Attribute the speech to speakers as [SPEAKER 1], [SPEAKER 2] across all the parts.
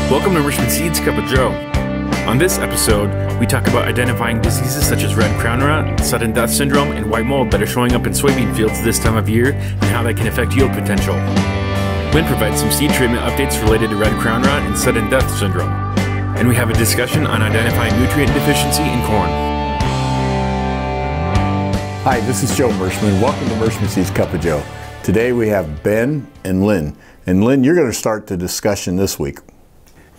[SPEAKER 1] Welcome to Richmond Seeds Cup of Joe. On this episode, we talk about identifying diseases such as red crown rot, sudden death syndrome, and white mold that are showing up in soybean fields this time of year and how that can affect yield potential. Lynn provides some seed treatment updates related to red crown rot and sudden death syndrome. And we have a discussion on identifying nutrient deficiency in corn.
[SPEAKER 2] Hi, this is Joe Mershman. Welcome to Mershman Seeds Cup of Joe. Today we have Ben and Lynn. And Lynn, you're going to start the discussion this week.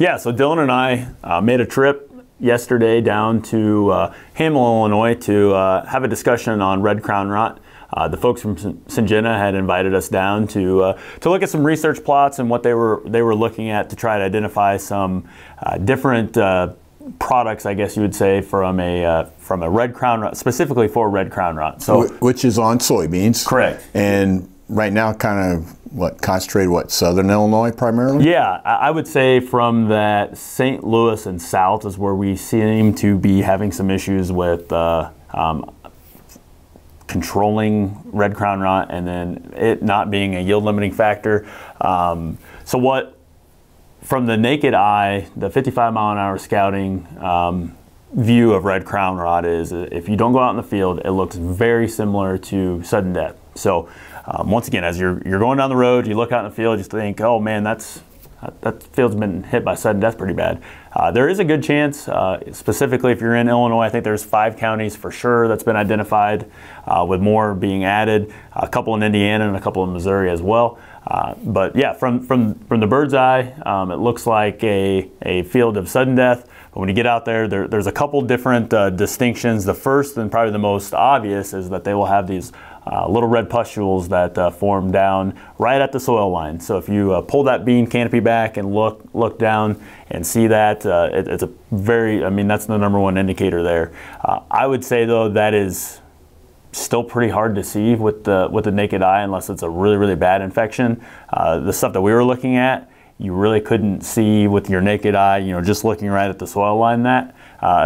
[SPEAKER 3] Yeah, so Dylan and I made a trip yesterday down to Hamel, Illinois to have a discussion on red crown rot. The folks from Syngenta had invited us down to look at some research plots and what they were looking at to try to identify some different products, I guess you would say, from a red crown rot, specifically for red crown rot. So,
[SPEAKER 2] which is on soybeans.
[SPEAKER 3] Correct.
[SPEAKER 2] And right now, kind of concentrated, southern Illinois primarily?
[SPEAKER 3] Yeah, I would say from that St. Louis and south is where we seem to be having some issues with controlling red crown rot and then it not being a yield limiting factor. So what, from the naked eye, the 55-mile-an-hour scouting view of red crown rot is, if you don't go out in the field, it looks very similar to sudden death. So once again, as you're going down the road, you look out in the field, you think, oh man, that field's been hit by sudden death pretty bad. There is a good chance, specifically if you're in Illinois, I think there's 5 counties for sure that's been identified, with more being added, a couple in Indiana and a couple in Missouri as well. But yeah, from the bird's eye, it looks like a field of sudden death. But when you get out there, there's a couple different distinctions. The first and probably the most obvious is that they will have these little red pustules that form down right at the soil line. So if you pull that bean canopy back and look down and see that, it's a very, that's the #1 indicator there. I would say though that is still pretty hard to see with the naked eye unless it's a really, really bad infection. The stuff that we were looking at, you really couldn't see with your naked eye, just looking right at the soil line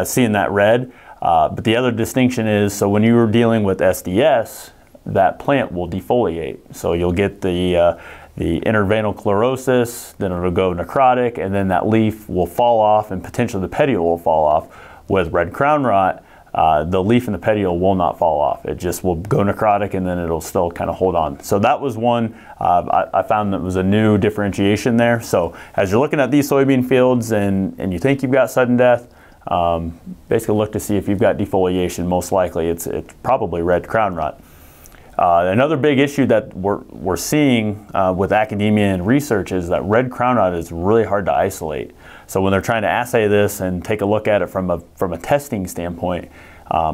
[SPEAKER 3] seeing that red. But the other distinction is, so when you were dealing with SDS, that plant will defoliate. So you'll get the interveinal chlorosis, then it'll go necrotic, and then that leaf will fall off and potentially the petiole will fall off. With red crown rot, the leaf and the petiole will not fall off. It just will go necrotic and then it'll still kind of hold on. So that was one I found that was a new differentiation there. So as you're looking at these soybean fields and you think you've got sudden death, basically look to see if you've got defoliation. Most likely it's probably red crown rot. Another big issue that we're seeing with academia and research is that red crown rot is really hard to isolate. So when they're trying to assay this and take a look at it from a testing standpoint,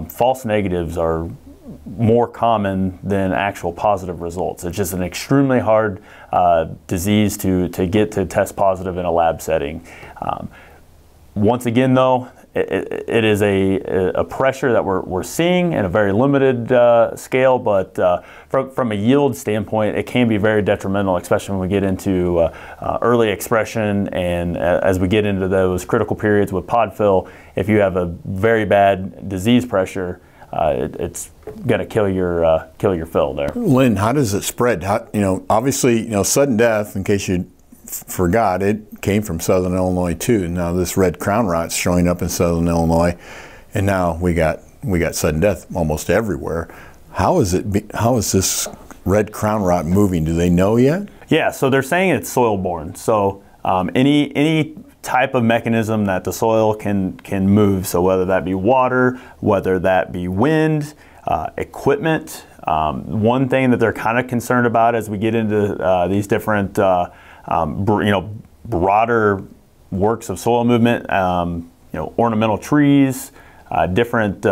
[SPEAKER 3] false negatives are more common than actual positive results. It's just an extremely hard disease to get to test positive in a lab setting. Once again though, it is a pressure that we're seeing in a very limited scale, but from a yield standpoint, it can be very detrimental, especially when we get into early expression and as we get into those critical periods with pod fill. If you have a very bad disease pressure, it's going to kill your fill there.
[SPEAKER 2] Lynn, how does it spread? Obviously, sudden death, in case you forgot, it came from southern Illinois too. Now this red crown rot's showing up in southern Illinois, and now we got sudden death almost everywhere. How is this red crown rot moving? Do they know yet?
[SPEAKER 3] Yeah, so they're saying it's soil borne. So any type of mechanism that the soil can move. So whether that be water, whether that be wind, equipment. One thing that they're kind of concerned about as we get into these different broader works of soil movement, ornamental trees, different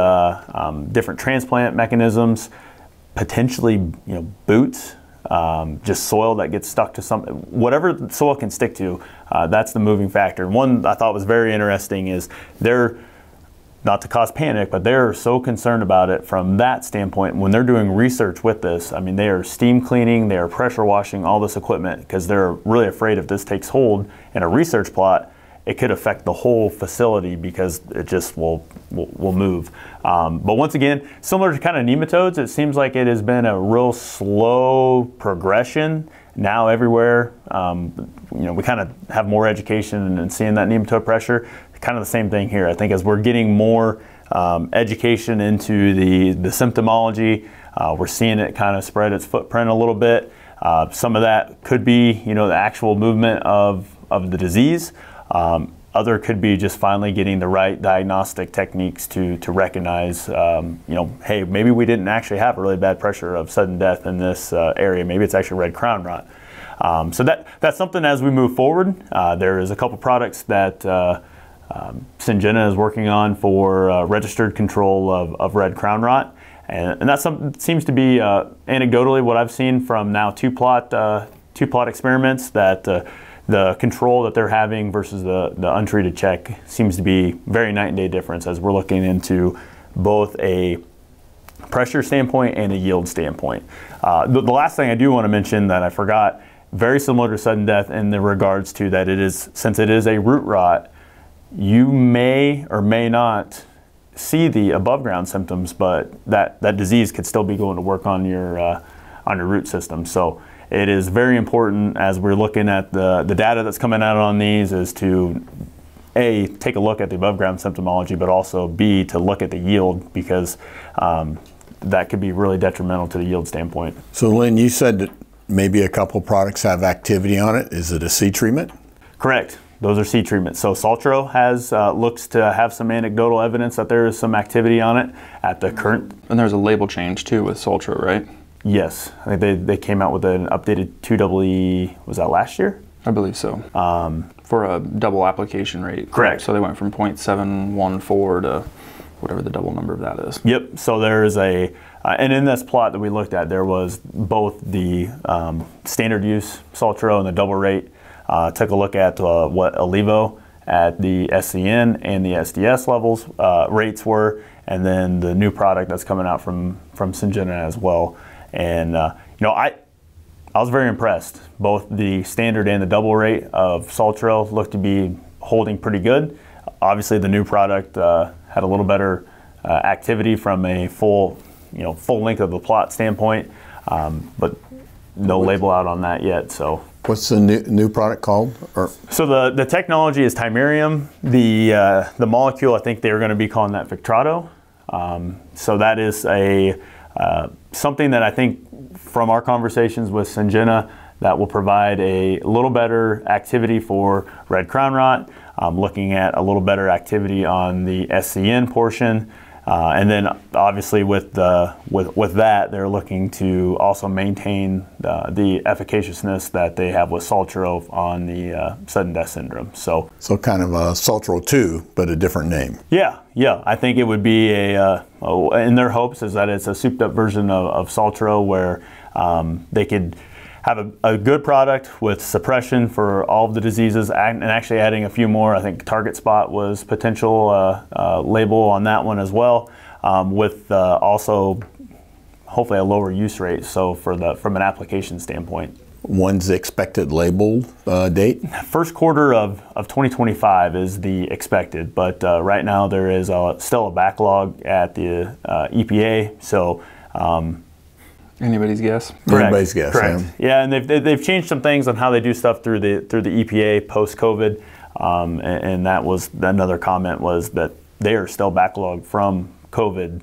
[SPEAKER 3] transplant mechanisms, potentially boots, just soil that gets stuck to something. Whatever the soil can stick to, that's the moving factor. One I thought was very interesting is they're, not to cause panic, but they're so concerned about it from that standpoint. When they're doing research with this, they are steam cleaning, they are pressure washing all this equipment because they're really afraid if this takes hold in a research plot, it could affect the whole facility because it just will move. But once again, similar to kind of nematodes, it seems like it has been a real slow progression now everywhere. We kind of have more education and seeing that nematode pressure. Kind of the same thing here. I think as we're getting more education into the symptomology, we're seeing it kind of spread its footprint a little bit. Some of that could be, the actual movement of the disease. Other could be just finally getting the right diagnostic techniques to recognize, hey, maybe we didn't actually have a really bad pressure of sudden death in this area. Maybe it's actually red crown rot. So that's something as we move forward. There is a couple products that Syngenta is working on for registered control of red crown rot. And that's something seems to be anecdotally what I've seen from now two plot experiments, that the control that they're having versus the untreated check seems to be very night and day difference as we're looking into both a pressure standpoint and a yield standpoint. The last thing I do want to mention that I forgot, very similar to sudden death in the regards to that since it is a root rot, you may or may not see the above ground symptoms, but that disease could still be going to work on your root system. So it is very important as we're looking at the data that's coming out on these is to A, take a look at the above ground symptomology, but also B, to look at the yield, because that could be really detrimental to the yield standpoint.
[SPEAKER 2] So Lynn, you said that maybe a couple products have activity on it. Is it a seed treatment?
[SPEAKER 3] Correct. Those are seed treatments. So Saltro looks to have some anecdotal evidence that there is some activity on it at the current.
[SPEAKER 4] And there's a label change too with Saltro, right?
[SPEAKER 3] Yes, I think they came out with an updated 2EE, was that last year?
[SPEAKER 4] I believe so. For a double application rate.
[SPEAKER 3] Correct.
[SPEAKER 4] So they went from 0.714 to whatever the double number of that is.
[SPEAKER 3] Yep, so there's and in this plot that we looked at, there was both the standard use Saltro and the double rate. Took a look at what Alivo at the SCN and the SDS levels rates were, and then the new product that's coming out from Syngenta as well. And I was very impressed. Both the standard and the double rate of Saltro looked to be holding pretty good. Obviously, the new product had a little better activity from a full length of the plot standpoint, but no label out on that yet. So.
[SPEAKER 2] What's the new product called?
[SPEAKER 3] So the technology is Timerium. The molecule, I think they're going to be calling that Victrato. So that is something that I think from our conversations with Syngenta that will provide a little better activity for red crown rot. Looking at a little better activity on the SCN portion. And then obviously with that, they're looking to also maintain the efficaciousness that they have with Saltro on the sudden death syndrome. So
[SPEAKER 2] kind of a Saltro 2, but a different name.
[SPEAKER 3] Yeah. I think it would be in their hopes is that it's a souped up version of Saltro where they could have a good product with suppression for all of the diseases and actually adding a few more. I think target spot was potential label on that one as well, with also hopefully a lower use rate. So from an application standpoint.
[SPEAKER 2] When's the expected label date?
[SPEAKER 3] First quarter of 2025 is the expected, but right now there is still a backlog at the EPA. So.
[SPEAKER 4] Anybody's guess.
[SPEAKER 3] Correct.
[SPEAKER 2] Anybody's guess.
[SPEAKER 3] Correct. Yeah, and they've changed some things on how they do stuff through the EPA post COVID, and that was another comment was that they are still backlogged from COVID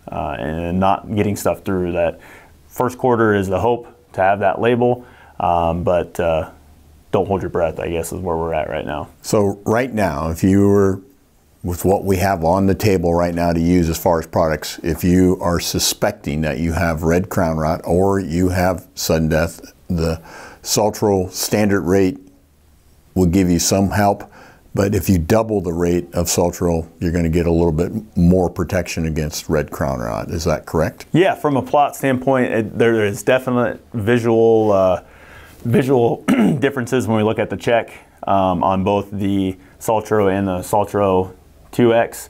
[SPEAKER 3] and not getting stuff through. That first quarter is the hope to have that label, but don't hold your breath, I guess, is where we're at right now.
[SPEAKER 2] So right now, if you were with what we have on the table right now to use as far as products, if you are suspecting that you have red crown rot or you have sudden death, the Saltro standard rate will give you some help, but if you double the rate of Saltro, you're going to get a little bit more protection against red crown rot. Is that correct?
[SPEAKER 3] Yeah, from a plot standpoint, there is definite visual differences when we look at the check on both the Saltro and the Saltro 2X.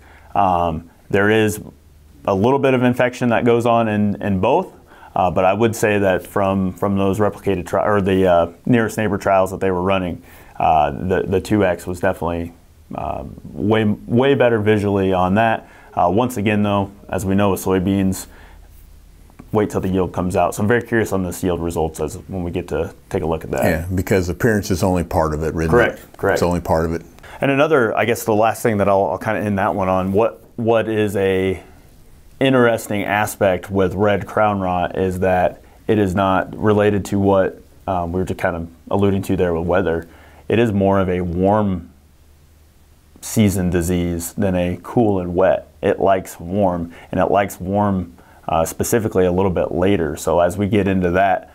[SPEAKER 3] There is a little bit of infection that goes on in both, but I would say that from those replicated or the nearest neighbor trials that they were running, the 2X was definitely way better visually on that. Once again, though, as we know with soybeans, wait till the yield comes out. So I'm very curious on this yield results as when we get to take a look at that.
[SPEAKER 2] Yeah, because appearance is only part of it, really.
[SPEAKER 3] Correct.
[SPEAKER 2] It's only part of it.
[SPEAKER 3] And another, I guess the last thing that I'll kind of end that one on, what is a interesting aspect with red crown rot is that it is not related to what we were just kind of alluding to there with weather. It is more of a warm season disease than a cool and wet. It likes warm, and it likes warm specifically a little bit later. So as we get into that,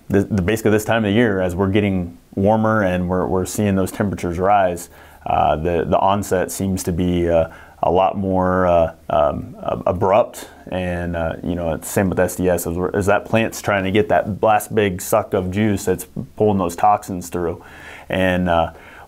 [SPEAKER 3] basically this time of the year, as we're getting warmer and we're seeing those temperatures rise, the onset seems to be a lot more abrupt, and it's the same with SDS. As that plant's trying to get that last big suck of juice, that's pulling those toxins through, and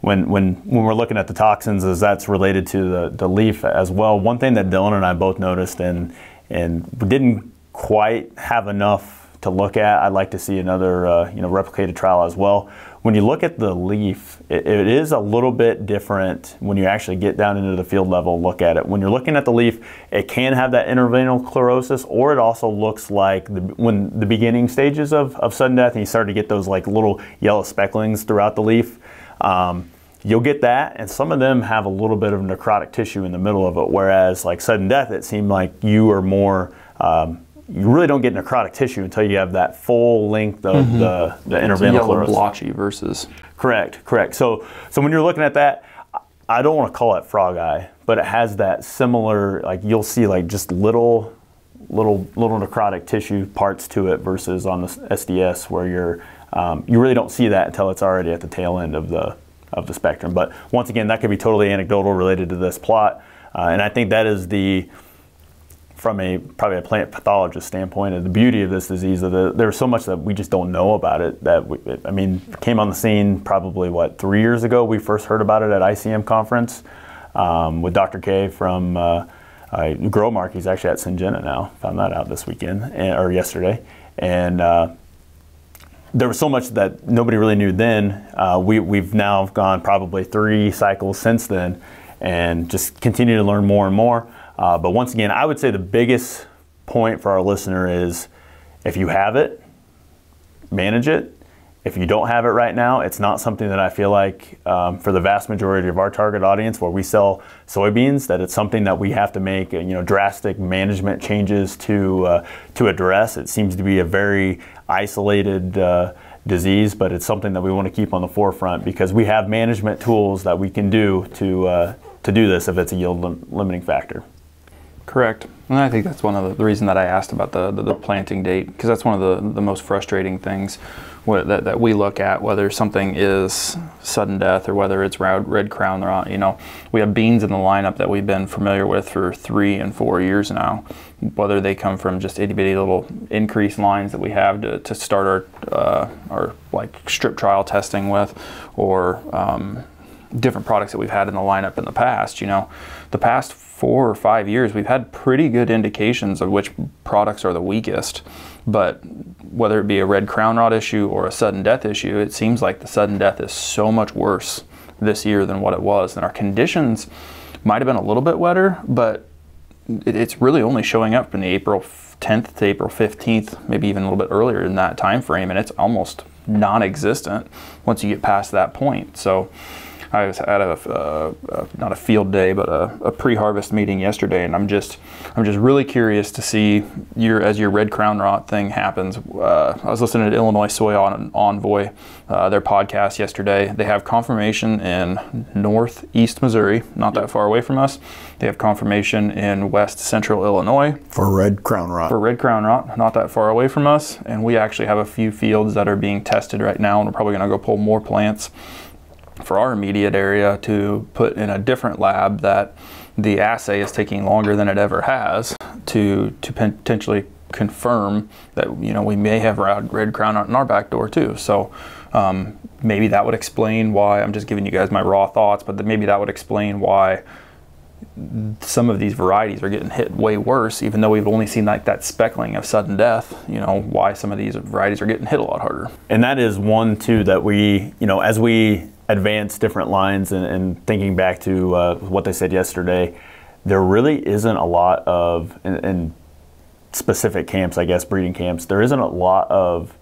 [SPEAKER 3] when we're looking at the toxins, as that's related to the leaf as well. One thing that Dylan and I both noticed, and we didn't quite have enough to look at. I'd like to see another replicated trial as well. When you look at the leaf, it is a little bit different when you actually get down into the field level and look at it. When you're looking at the leaf, it can have that interveinal chlorosis, or it also looks like when the beginning stages of sudden death and you start to get those like little yellow specklings throughout the leaf, you'll get that, and some of them have a little bit of necrotic tissue in the middle of it, whereas like sudden death, it seemed like you are more you really don't get necrotic tissue until you have that full length of the interveinal chlorosis.
[SPEAKER 4] Blotchy versus.
[SPEAKER 3] Correct. So when you're looking at that, I don't want to call it frog eye, but it has that similar, like you'll see like just little necrotic tissue parts to it versus on the SDS where you really don't see that until it's already at the tail end of the spectrum. But once again, that could be totally anecdotal related to this plot, and I think that is from probably a plant pathologist standpoint, the beauty of this disease. There's so much that we just don't know about it. It came on the scene probably 3 years ago. We first heard about it at ICM conference with Dr. K from Growmark. He's actually at Syngenta now. Found that out this weekend or yesterday, and there was so much that nobody really knew then. We've now gone probably 3 cycles since then, and just continue to learn more and more. But once again, I would say the biggest point for our listener is if you have it, manage it. If you don't have it right now, it's not something that I feel like for the vast majority of our target audience where we sell soybeans, that it's something that we have to make drastic management changes to address. It seems to be a very isolated disease, but it's something that we want to keep on the forefront because we have management tools that we can do to do this if it's a yield limiting factor.
[SPEAKER 4] Correct. And I think that's one of the reason that I asked about the planting date, because that's one of the most frustrating things that we look at, whether something is sudden death or whether it's red crown rot. We have beans in the lineup that we've been familiar with for 3 and 4 years now, whether they come from just itty bitty little increased lines that we have to start our like strip trial testing with, or different products that we've had in the lineup in the past. The past 4 or 5 years, we've had pretty good indications of which products are the weakest. But whether it be a red crown rot issue or a sudden death issue, it seems like the sudden death is so much worse this year than what it was. And our conditions might have been a little bit wetter, but it's really only showing up from the April 10th to April 15th, maybe even a little bit earlier in that time frame, and it's almost non-existent once you get past that point. So I was at not a field day, but a pre-harvest meeting yesterday, and I'm just really curious to see as your red crown rot thing happens. I was listening to Illinois Soy Envoy, their podcast yesterday. They have confirmation in northeast Missouri, not that far away from us. They have confirmation in west central Illinois
[SPEAKER 2] for red crown rot.
[SPEAKER 4] Not that far away from us, and we actually have a few fields that are being tested right now, and we're probably going to go pull more plants for our immediate area to put in a different lab that the assay is taking longer than it ever has to potentially confirm that we may have red crown rot in our back door too. So maybe that would explain why, I'm just giving you guys my raw thoughts, but maybe that would explain why some of these varieties are getting hit way worse, even though we've only seen like that speckling of sudden death, why some of these varieties are getting hit a lot harder.
[SPEAKER 3] And that is one too that we, as we advance different lines and thinking back to what they said yesterday, there really isn't a lot of, and specific camps, I guess, breeding camps, there isn't a lot of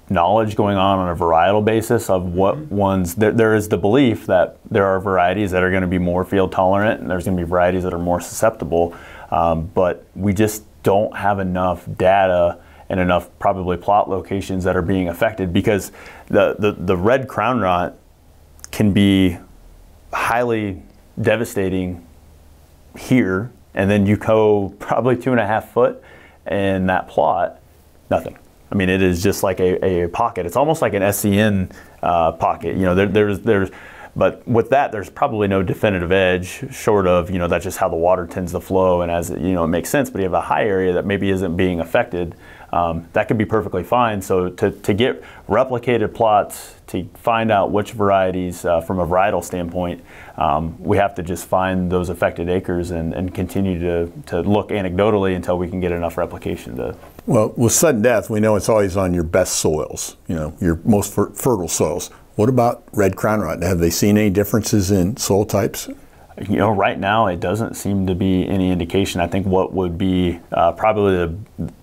[SPEAKER 3] knowledge going on a varietal basis of what ones. There is the belief that there are varieties that are going to be more field tolerant, and there's going to be varieties that are more susceptible, but we just don't have enough data and enough probably plot locations that are being affected, because the red crown rot can be highly devastating here, and then you go probably 2.5 foot in that plot, nothing. I mean, it is just like a pocket. It's almost like an SCN pocket. You know, there's, but with that, there's probably no definitive edge, short of, you know, that's just how the water tends to flow, and as you know, it makes sense. But you have a high area that maybe isn't being affected. That could be perfectly fine. So to get replicated plots, to find out which varieties from a varietal standpoint, we have to just find those affected acres and continue to look anecdotally until we can get enough replication to.
[SPEAKER 2] Well, with sudden death, we know it's always on your best soils, you know, your most fertile soils. What about red crown rot? Have they seen any differences in soil types?
[SPEAKER 3] You know, right now it doesn't seem to be any indication. I think what would be probably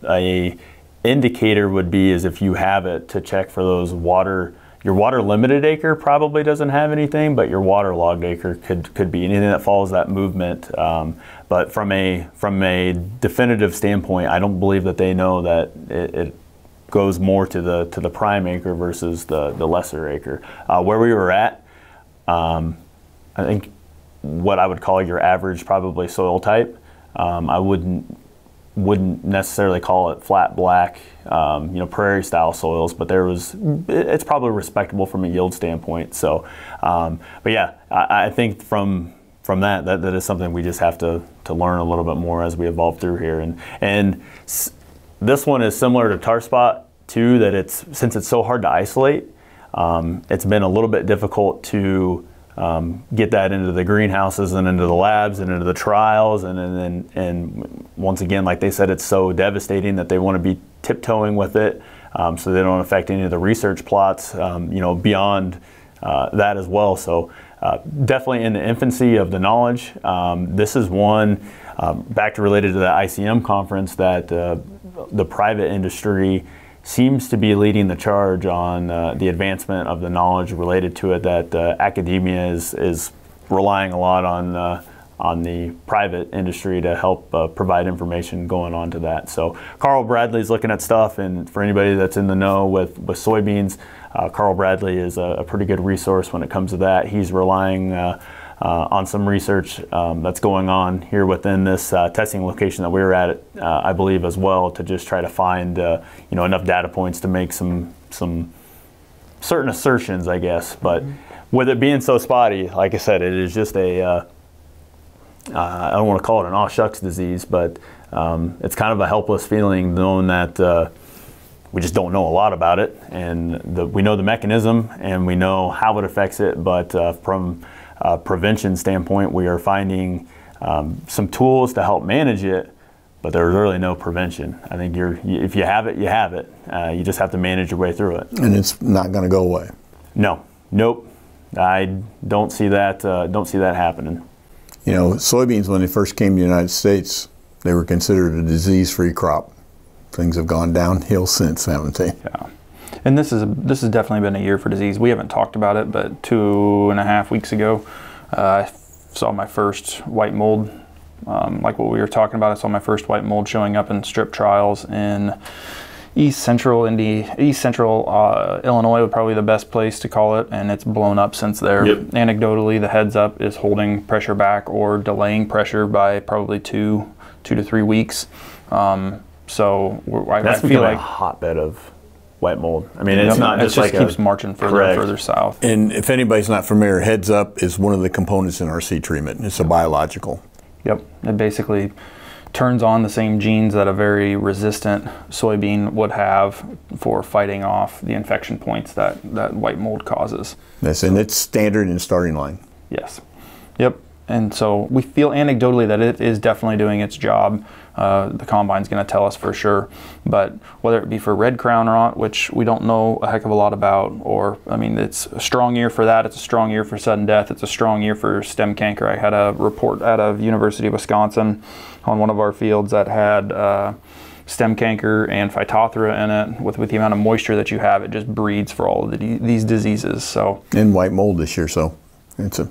[SPEAKER 3] a indicator would be is if you have it, to check for those water. Your water limited acre probably doesn't have anything, but your water logged acre could be anything that follows that movement. But from a definitive standpoint, I don't believe that they know that it goes more to the prime acre versus the lesser acre. Where we were at, I think what I would call your average probably soil type. I wouldn't necessarily call it flat black, you know, prairie style soils, but it's probably respectable from a yield standpoint. So, but yeah, I think from that is something we just have to learn a little bit more as we evolve through here. And this one is similar to tar spot too, that since it's so hard to isolate, it's been a little bit difficult to get that into the greenhouses and into the labs and into the trials, and once again, like they said, it's so devastating that they want to be tiptoeing with it, so they don't affect any of the research plots, you know, beyond that as well. So definitely in the infancy of the knowledge. This is one back to related to the ICM conference that the private industry seems to be leading the charge on the advancement of the knowledge related to it, that academia is relying a lot on the private industry to help provide information going on to that. So Carl Bradley's looking at stuff, and for anybody that's in the know with soybeans, Carl Bradley is a pretty good resource when it comes to that. He's relying on some research that's going on here within this testing location that we were at, I believe as well, to just try to find you know, enough data points to make some certain assertions, I guess. But with it being so spotty, like I said, it is just I don't want to call it an aw shucks disease, but it's kind of a helpless feeling knowing that we just don't know a lot about it, and we know the mechanism and we know how it affects it, but from prevention standpoint, we are finding some tools to help manage it, but there's really no prevention. I think if you have it, you have it. You just have to manage your way through it.
[SPEAKER 2] And it's not going to go away.
[SPEAKER 3] No, nope. I don't see that. Don't see that happening.
[SPEAKER 2] You know, soybeans, when they first came to the United States, they were considered a disease-free crop. Things have gone downhill since, haven't they?
[SPEAKER 4] Yeah. And this has definitely been a year for disease. We haven't talked about it, but 2.5 weeks ago, I saw my first white mold. Like what we were talking about, I saw my first white mold showing up in strip trials in East Central Illinois would probably be the best place to call it, and it's blown up since there.
[SPEAKER 3] Yep.
[SPEAKER 4] Anecdotally, the heads up is holding pressure back or delaying pressure by probably 2 to 3 weeks. So I feel like
[SPEAKER 3] a hotbed of white mold. I mean, it's not just like
[SPEAKER 4] keeps marching further and further south.
[SPEAKER 2] And if anybody's not familiar, heads up is one of the components in our seed treatment. It's a biological.
[SPEAKER 4] Yep, it basically turns on the same genes that a very resistant soybean would have for fighting off the infection points that white mold causes.
[SPEAKER 2] Yes, and it's standard in starting line.
[SPEAKER 4] Yes. Yep. And so we feel anecdotally that it is definitely doing its job. The combine's going to tell us for sure. But whether it be for red crown rot, which we don't know a heck of a lot about, or, I mean, it's a strong year for that. It's a strong year for sudden death. It's a strong year for stem canker. I had a report out of University of Wisconsin on one of our fields that had stem canker and phytophthora in it. With the amount of moisture that you have, it just breeds for all of these diseases. So
[SPEAKER 2] and white mold this year, so it's a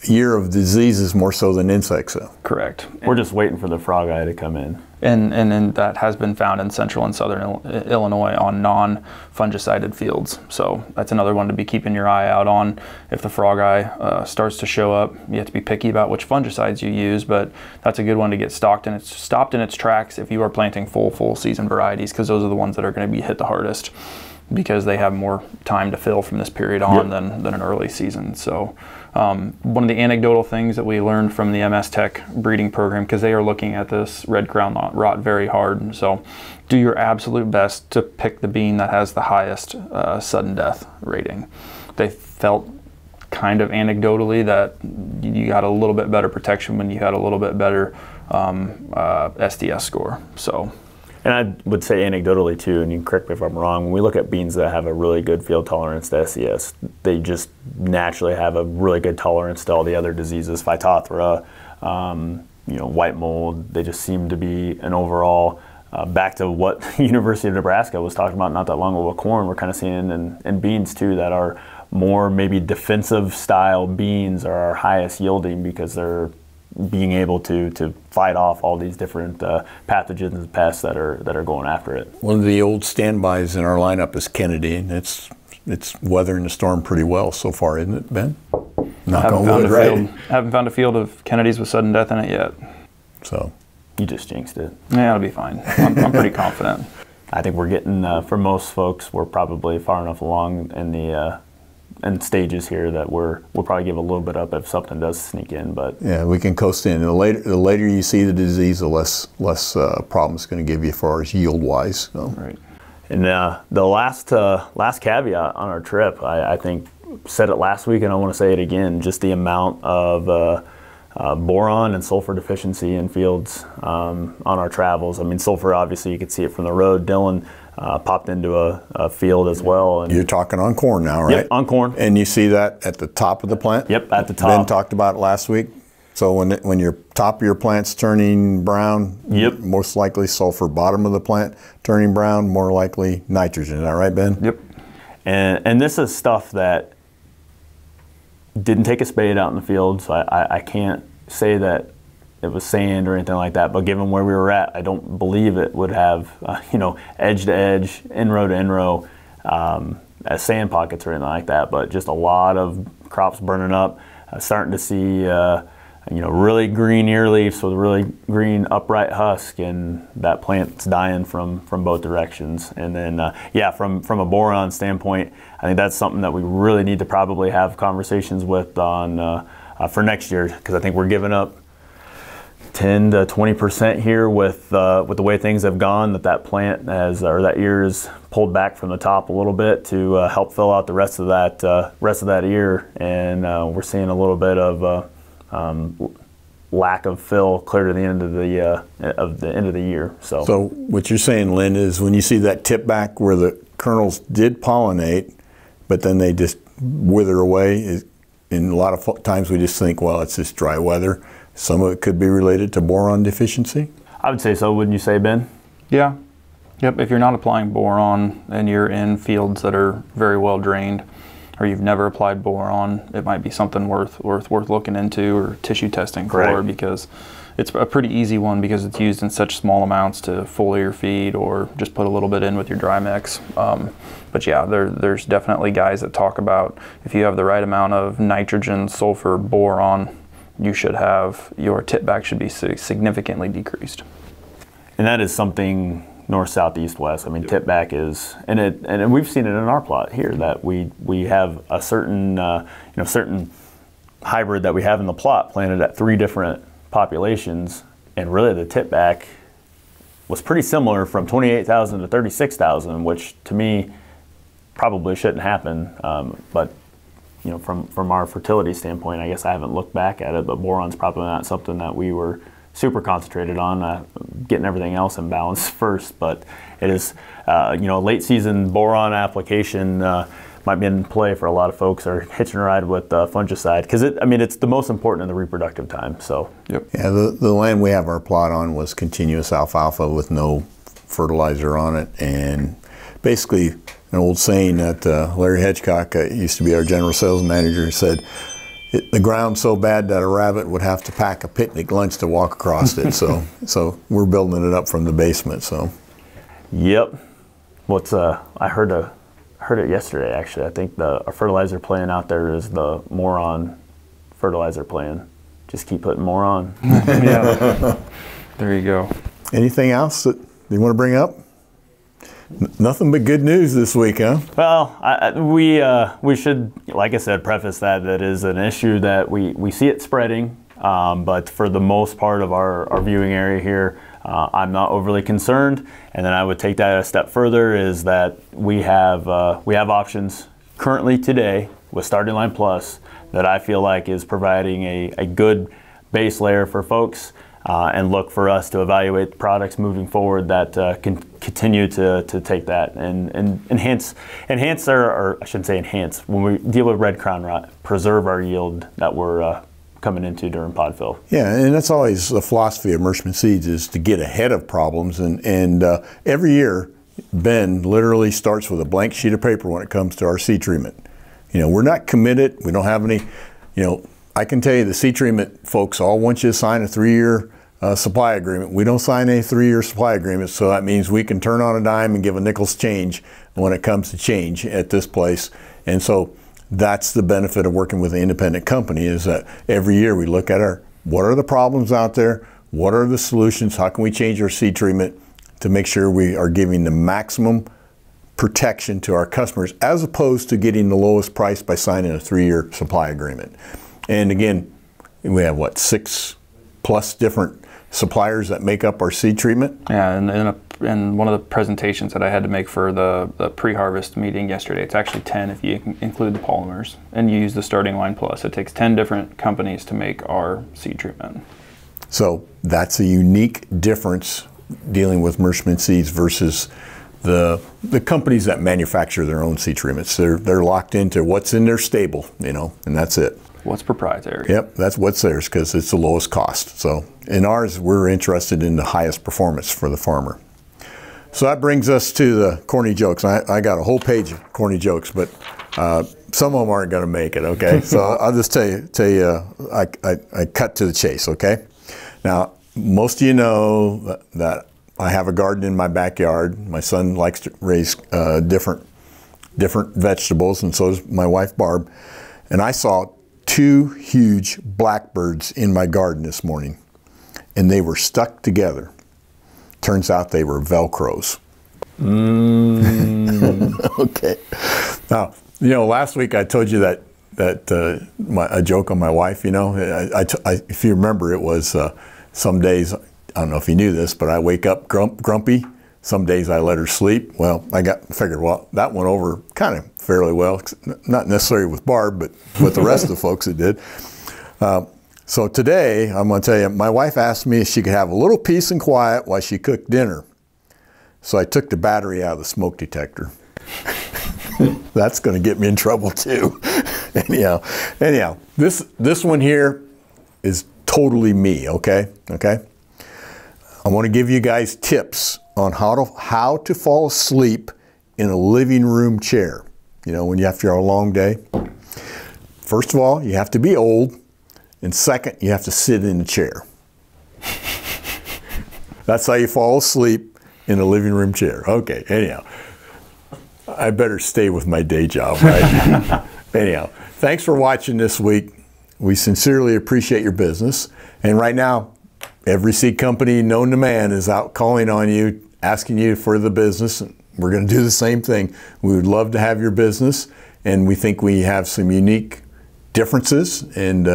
[SPEAKER 2] year of diseases more so than insects. So.
[SPEAKER 4] Correct.
[SPEAKER 3] We're just waiting for the frog eye to come in.
[SPEAKER 4] And that has been found in central and southern Illinois on non-fungicided fields. So that's another one to be keeping your eye out on. If the frog eye starts to show up, you have to be picky about which fungicides you use, but that's a good one to get stopped in its tracks if you are planting full season varieties, because those are the ones that are going to be hit the hardest, because they have more time to fill from this period on than an early season. So one of the anecdotal things that we learned from the MS Tech breeding program, because they are looking at this red crown rot very hard, so do your absolute best to pick the bean that has the highest sudden death rating. They felt kind of anecdotally that you got a little bit better protection when you had a little bit better SDS score. So.
[SPEAKER 3] And I would say anecdotally too, and you can correct me if I'm wrong, when we look at beans that have a really good field tolerance to SES, they just naturally have a really good tolerance to all the other diseases, Phytophthora, white mold. They just seem to be an overall, back to what University of Nebraska was talking about not that long ago with corn, we're kind of seeing in beans too that are more maybe defensive style beans are our highest yielding, because they're being able to fight off all these different pathogens and pests that are going after it.
[SPEAKER 2] One of the old standbys in our lineup is Kennedy, and it's weathering the storm pretty well so far, isn't it, Ben?
[SPEAKER 4] Haven't found a field of Kennedys with sudden death in it yet.
[SPEAKER 2] So
[SPEAKER 3] you just jinxed it.
[SPEAKER 4] Yeah, it'll be fine. I'm pretty confident.
[SPEAKER 3] I think we're getting, for most folks, we're probably far enough along in the and stages here that we'll probably give a little bit up if something does sneak in, but
[SPEAKER 2] yeah, we can coast in. The later you see the disease, the less problem it's going to give you as far as yield wise. So.
[SPEAKER 3] Right. And the last caveat on our trip, I think said it last week and I want to say it again, just the amount of boron and sulfur deficiency in fields on our travels. I mean, sulfur, obviously you could see it from the road. Dylan popped into a field as well. And
[SPEAKER 2] you're talking on corn now, right?
[SPEAKER 3] Yep, on corn.
[SPEAKER 2] And you see that at the top of the plant?
[SPEAKER 3] Yep, at the top.
[SPEAKER 2] Ben talked about it last week. So when your top of your plant's turning brown,
[SPEAKER 3] yep,
[SPEAKER 2] most likely sulfur. Bottom of the plant turning brown, more likely nitrogen. Is that right, Ben?
[SPEAKER 4] Yep.
[SPEAKER 3] And this is stuff that didn't take a spade out in the field, so I can't say that it was sand or anything like that, but given where we were at, I don't believe it would have, edge to edge, in-row to in-row, as sand pockets or anything like that, but just a lot of crops burning up, starting to see, really green ear leaves with really green upright husk, and that plant's dying from both directions. And then, from a boron standpoint, I think that's something that we really need to probably have conversations with on for next year, because I think we're giving up 10 to 20% here with the way things have gone. That plant that ear is pulled back from the top a little bit to help fill out the rest of that ear, and we're seeing a little bit of lack of fill clear to the end of the end of the year. So
[SPEAKER 2] what you're saying, Lynn, is when you see that tip back where the kernels did pollinate, but then they just wither away. And a lot of times we just think, well, it's just dry weather. Some of it could be related to boron deficiency.
[SPEAKER 3] I would say so, wouldn't you say, Ben?
[SPEAKER 4] Yeah. Yep. If you're not applying boron and you're in fields that are very well drained, or you've never applied boron, it might be something worth looking into or tissue testing for, because it's a pretty easy one because it's used in such small amounts to foliar your feed or just put a little bit in with your dry mix. But yeah, there's definitely guys that talk about if you have the right amount of nitrogen, sulfur, boron, you should have, your tip back should be significantly decreased.
[SPEAKER 3] And that is something north, south, east, west. I mean, tip back is, and we've seen it in our plot here that we have a certain certain hybrid that we have in the plot planted at 3 different populations, and really the tip back was pretty similar from 28,000 to 36,000, which to me probably shouldn't happen. But from our fertility standpoint, I guess I haven't looked back at it, but boron's probably not something that we were super concentrated on, getting everything else in balance first. But it is, late season boron application might be in play for a lot of folks are hitching a ride with fungicide, because it's the most important in the reproductive time. So
[SPEAKER 4] yep.
[SPEAKER 2] Yeah, the land we have our plot on was continuous alfalfa with no fertilizer on it, and basically an old saying that Larry Hedgecock used to be our general sales manager, said, the ground's so bad that a rabbit would have to pack a picnic lunch to walk across it. So we're building it up from the basement. So.
[SPEAKER 3] Yep. I heard it yesterday, actually. I think the fertilizer plan out there is the moron fertilizer plan. Just keep putting more on.
[SPEAKER 4] Yeah. There you go.
[SPEAKER 2] Anything else that you want to bring up? Nothing but good news this week, huh?
[SPEAKER 3] Well, we should, like I said, preface that is an issue that we see it spreading, but for the most part of our viewing area here, I'm not overly concerned. And then I would take that a step further, is that we have options currently today with Starting Line Plus that I feel like is providing a good base layer for folks, and look for us to evaluate products moving forward that can continue to take that and enhance or I shouldn't say enhance, when we deal with red crown rot, preserve our yield that we're coming into during pod fill.
[SPEAKER 2] Yeah, and that's always the philosophy of Merchman Seeds, is to get ahead of problems. And every year, Ben literally starts with a blank sheet of paper when it comes to our seed treatment. We're not committed. We don't have any, I can tell you the seed treatment folks all want you to sign a 3-year supply agreement. We don't sign a 3-year supply agreement, so that means we can turn on a dime and give a nickel's change when it comes to change at this place. And so that's the benefit of working with an independent company, is that every year we look at what are the problems out there, what are the solutions, how can we change our seed treatment to make sure we are giving the maximum protection to our customers, as opposed to getting the lowest price by signing a 3-year supply agreement. And again, we have 6+ different suppliers that make up our seed treatment.
[SPEAKER 4] Yeah, and one of the presentations that I had to make for the pre-harvest meeting yesterday, it's actually 10 if you include the polymers and you use the Starting Line Plus. It takes 10 different companies to make our seed treatment.
[SPEAKER 2] So that's a unique difference dealing with Merchman Seeds versus the companies that manufacture their own seed treatments. They're locked into what's in their stable, and that's it.
[SPEAKER 4] What's proprietary.
[SPEAKER 2] Yep, that's what's theirs, because it's the lowest cost. So in ours, we're interested in the highest performance for the farmer. So that brings us to the corny jokes. I got a whole page of corny jokes, but some of them aren't going to make it, okay? So I'll just tell you, I cut to the chase, okay? Now, most of you know that I have a garden in my backyard. My son likes to raise different vegetables, and so does my wife, Barb. And I saw 2 huge blackbirds in my garden this morning, and they were stuck together. Turns out they were Velcros. Okay. Now, last week I told you that a joke on my wife. If you remember, it was some days, I don't know if you knew this, but I wake up grumpy. Some days I let her sleep. Well, I figured, that went over kind of fairly well, not necessarily with Barb, but with the rest of the folks it did. So today, I'm going to tell you, my wife asked me if she could have a little peace and quiet while she cooked dinner. So I took the battery out of the smoke detector. That's going to get me in trouble too. Anyhow, this one here is totally me, okay? I want to give you guys tips on how to fall asleep in a living room chair, when you have a long day. First of all, you have to be old, and second, you have to sit in a chair. That's how you fall asleep in a living room chair. Okay, anyhow, I better stay with my day job, right? Anyhow, thanks for watching this week. We sincerely appreciate your business, and right now, every seed company known to man is out calling on you, asking you for the business. We're going to do the same thing. We would love to have your business, and we think we have some unique differences, and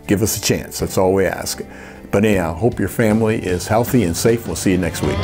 [SPEAKER 2] give us a chance. That's all we ask. But anyhow, hope your family is healthy and safe. We'll see you next week.